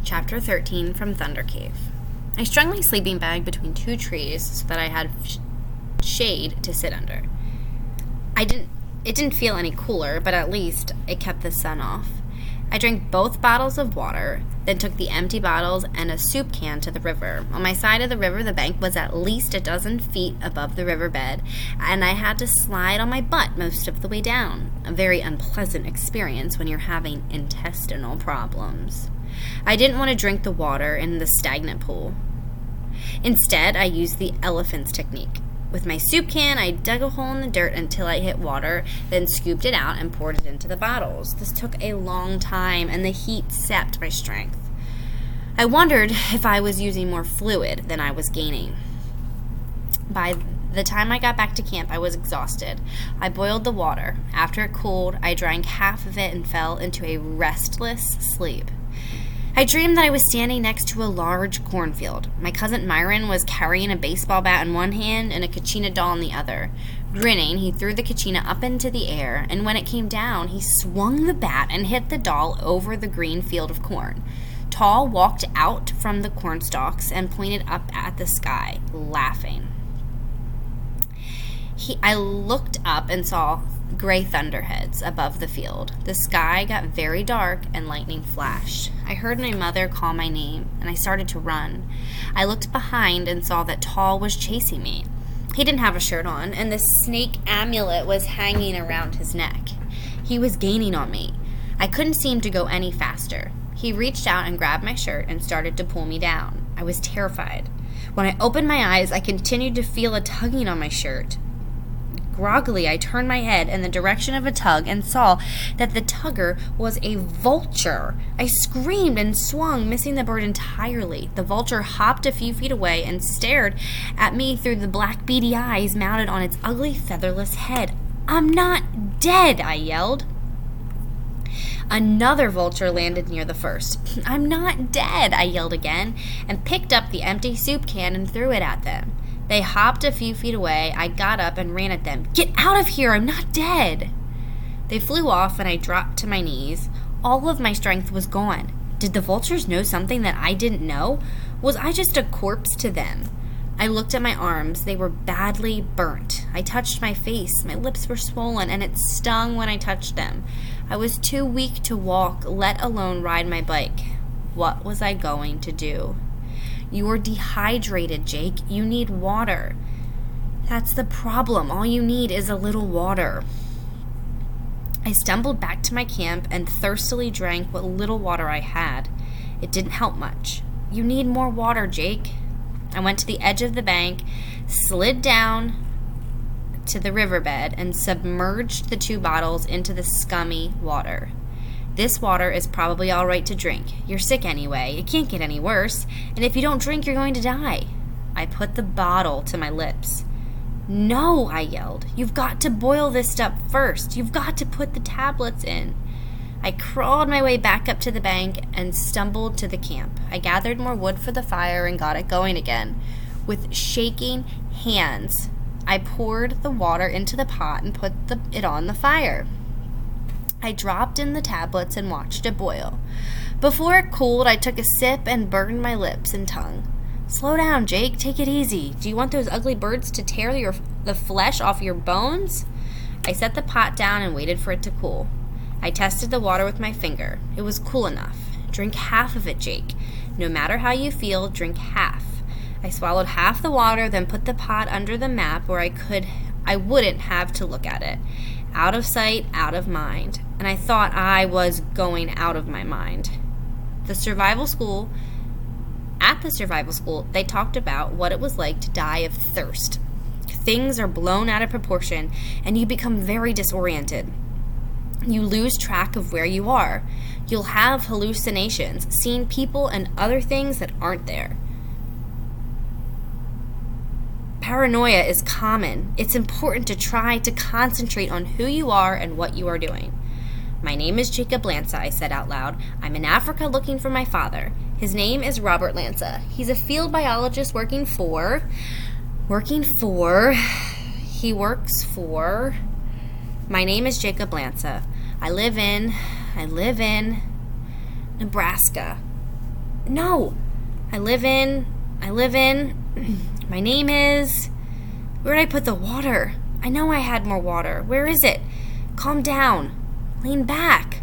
Chapter 13 from Thunder Cave. I strung my sleeping bag between two trees so that I had shade to sit under. It didn't feel any cooler, but at least it kept the sun off. I drank both bottles of water, then took the empty bottles and a soup can to the river. On my side of the river, the bank was at least a dozen feet above the riverbed, and I had to slide on my butt most of the way down. A very unpleasant experience when you're having intestinal problems. I didn't want to drink the water in the stagnant pool. Instead, I used the elephant's technique. With my soup can, I dug a hole in the dirt until I hit water, then scooped it out and poured it into the bottles. This took a long time, and the heat sapped my strength. I wondered if I was using more fluid than I was gaining. By the time I got back to camp, I was exhausted. I boiled the water. After it cooled, I drank half of it and fell into a restless sleep. I dreamed that I was standing next to a large cornfield. My cousin Myron was carrying a baseball bat in one hand and a Kachina doll in the other. Grinning, he threw the Kachina up into the air, and when it came down, he swung the bat and hit the doll over the green field of corn. Tall walked out from the corn stalks and pointed up at the sky, laughing. I looked up and saw gray thunderheads above the field. The sky got very dark and lightning flashed. I heard my mother call my name, and I started to run. I looked behind and saw that Tall was chasing me. He didn't have a shirt on, and the snake amulet was hanging around his neck. He was gaining on me. I couldn't seem to go any faster. He reached out and grabbed my shirt and started to pull me down. I was terrified. When I opened my eyes, I continued to feel a tugging on my shirt. Groggily, I turned my head in the direction of a tug and saw that the tugger was a vulture. I screamed and swung, missing the bird entirely. The vulture hopped a few feet away and stared at me through the black beady eyes mounted on its ugly featherless head. "I'm not dead," I yelled. Another vulture landed near the first. "I'm not dead," I yelled again, and picked up the empty soup can and threw it at them. They hopped a few feet away. I got up and ran at them. "Get out of here! I'm not dead!" They flew off, and I dropped to my knees. All of my strength was gone. Did the vultures know something that I didn't know? Was I just a corpse to them? I looked at my arms. They were badly burnt. I touched my face. My lips were swollen, and it stung when I touched them. I was too weak to walk, let alone ride my bike. What was I going to do? "You're dehydrated, Jake. You need water." "That's the problem. All you need is a little water." I stumbled back to my camp and thirstily drank what little water I had. It didn't help much. "You need more water, Jake." I went to the edge of the bank, slid down to the riverbed, and submerged the two bottles into the scummy water. "This water is probably all right to drink. You're sick anyway. It can't get any worse. And if you don't drink, you're going to die." I put the bottle to my lips. "No," I yelled. "You've got to boil this stuff first. You've got to put the tablets in." I crawled my way back up to the bank and stumbled to the camp. I gathered more wood for the fire and got it going again. With shaking hands, I poured the water into the pot and put it on the fire. I dropped in the tablets and watched it boil. Before it cooled, I took a sip and burned my lips and tongue. "Slow down, Jake. Take it easy. Do you want those ugly birds to tear the flesh off your bones?" I set the pot down and waited for it to cool. I tested the water with my finger. It was cool enough. "Drink half of it, Jake. No matter how you feel, drink half." I swallowed half the water, then put the pot under the map where I wouldn't have to look at it. Out of sight, out of mind. And I thought I was going out of my mind. At the survival school, they talked about what it was like to die of thirst. Things are blown out of proportion, and you become very disoriented. You lose track of where you are. You'll have hallucinations, seeing people and other things that aren't there. Paranoia is common. It's important to try to concentrate on who you are and what you are doing. "My name is Jacob Lanza," I said out loud. "I'm in Africa looking for my father. His name is Robert Lanza. He's a field biologist working for... My name is Jacob Lanza. I live in Nebraska." No. I live in. My name is. Where'd I put the water? I know I had more water. Where is it? Calm down. Lean back.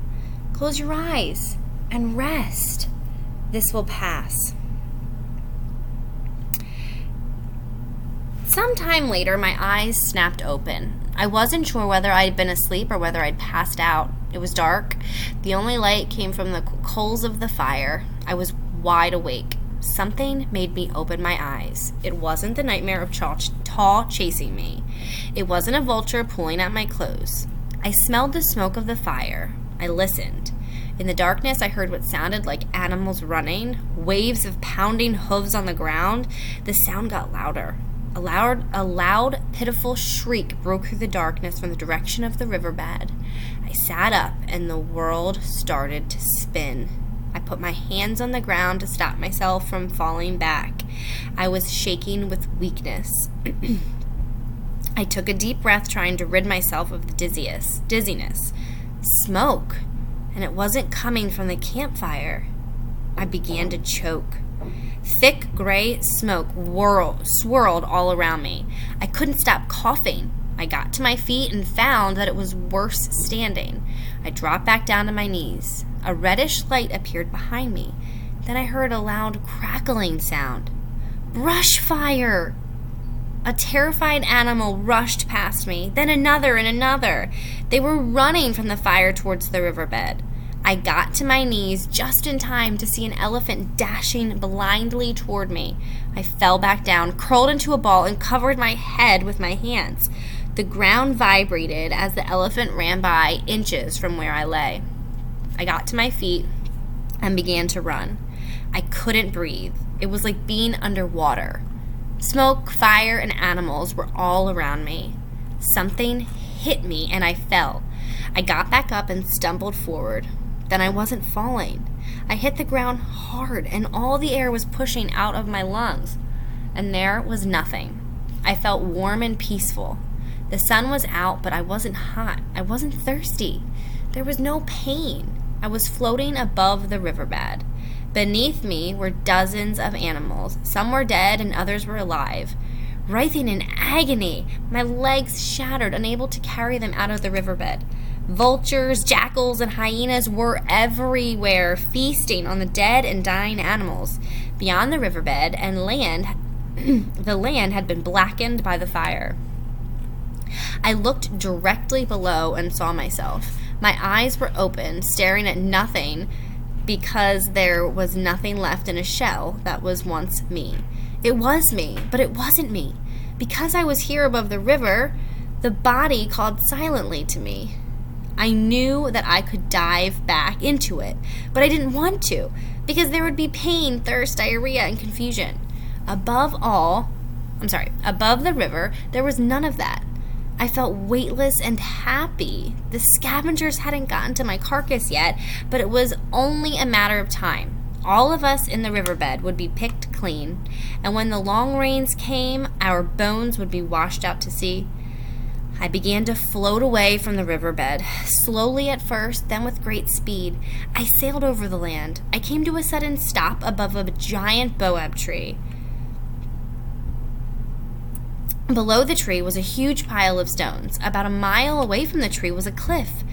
Close your eyes and rest. This will pass. Sometime later, my eyes snapped open. I wasn't sure whether I'd been asleep or whether I'd passed out. It was dark. The only light came from the coals of the fire. I was wide awake. Something made me open my eyes. It wasn't the nightmare of Taw chasing me. It wasn't a vulture pulling at my clothes. I smelled the smoke of the fire. I listened. In the darkness, I heard what sounded like animals running, waves of pounding hooves on the ground. The sound got louder. A loud, pitiful shriek broke through the darkness from the direction of the riverbed. I sat up, and the world started to spin. I put my hands on the ground to stop myself from falling back. I was shaking with weakness. I took a deep breath, trying to rid myself of the dizziness. Smoke, and it wasn't coming from the campfire. I began to choke. Thick gray smoke swirled all around me. I couldn't stop coughing. I got to my feet and found that it was worse standing. I dropped back down to my knees. A reddish light appeared behind me. Then I heard a loud crackling sound. Brush fire! A terrified animal rushed past me, then another and another. They were running from the fire towards the riverbed. I got to my knees just in time to see an elephant dashing blindly toward me. I fell back down, curled into a ball, and covered my head with my hands. The ground vibrated as the elephant ran by inches from where I lay. I got to my feet and began to run. I couldn't breathe. It was like being underwater. Smoke, fire, and animals were all around me. Something hit me and I fell. I got back up and stumbled forward. Then I wasn't falling. I hit the ground hard and all the air was pushing out of my lungs. And there was nothing. I felt warm and peaceful. The sun was out, but I wasn't hot. I wasn't thirsty. There was no pain. I was floating above the riverbed. Beneath me were dozens of animals. Some were dead and others were alive. Writhing in agony, my legs shattered, unable to carry them out of the riverbed. Vultures, jackals, and hyenas were everywhere, feasting on the dead and dying animals. Beyond the riverbed and land, the land had been blackened by the fire. I looked directly below and saw myself. My eyes were open, staring at nothing, because there was nothing left in a shell that was once me. It was me, but it wasn't me. Because I was here above the river, the body called silently to me. I knew that I could dive back into it, but I didn't want to, because there would be pain, thirst, diarrhea, and confusion. Above the river, there was none of that. I felt weightless and happy. The scavengers hadn't gotten to my carcass yet, but it was only a matter of time. All of us in the riverbed would be picked clean, and when the long rains came, our bones would be washed out to sea. I began to float away from the riverbed, slowly at first, then with great speed. I sailed over the land. I came to a sudden stop above a giant boab tree. Below the tree was a huge pile of stones. About a mile away from the tree was a cliff.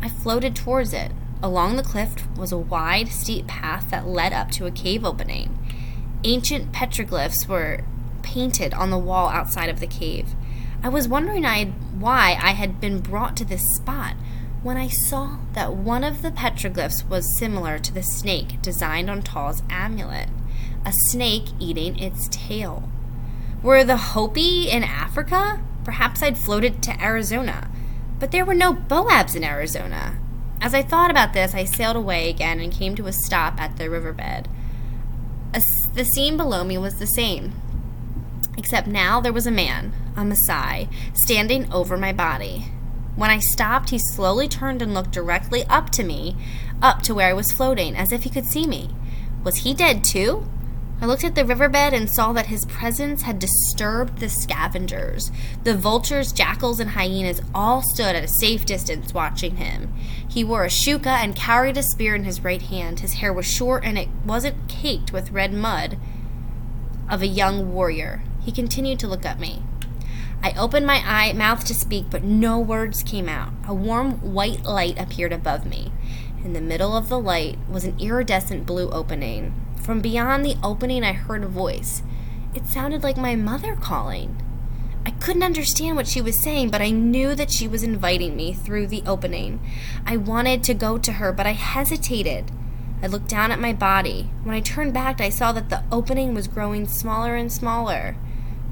I floated towards it. Along the cliff was a wide, steep path that led up to a cave opening. Ancient petroglyphs were painted on the wall outside of the cave. I was wondering why I had been brought to this spot when I saw that one of the petroglyphs was similar to the snake designed on Taw's amulet, a snake eating its tail. Were the Hopi in Africa? Perhaps I'd floated to Arizona. But there were no boabs in Arizona. As I thought about this, I sailed away again and came to a stop at the riverbed. The scene below me was the same, except now there was a man, a Maasai, standing over my body. When I stopped, he slowly turned and looked directly up to me, up to where I was floating, as if he could see me. Was he dead too? I looked at the riverbed and saw that his presence had disturbed the scavengers. The vultures, jackals, and hyenas all stood at a safe distance watching him. He wore a shuka and carried a spear in his right hand. His hair was short and it wasn't caked with red mud of a young warrior. He continued to look at me. I opened my mouth to speak, but no words came out. A warm white light appeared above me. In the middle of the light was an iridescent blue opening. From beyond the opening, I heard a voice. It sounded like my mother calling. I couldn't understand what she was saying, but I knew that she was inviting me through the opening. I wanted to go to her, but I hesitated. I looked down at my body. When I turned back, I saw that the opening was growing smaller and smaller.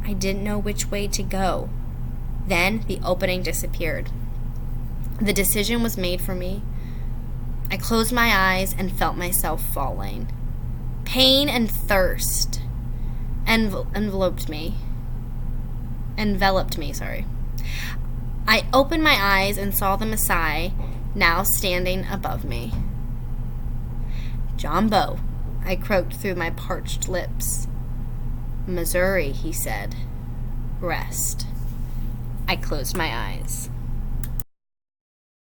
I didn't know which way to go. Then the opening disappeared. The decision was made for me. I closed my eyes and felt myself falling. Pain and thirst enveloped me. I opened my eyes and saw the Messiah now standing above me. "Jumbo," I croaked through my parched lips. "Missouri," he said. "Rest." I closed my eyes.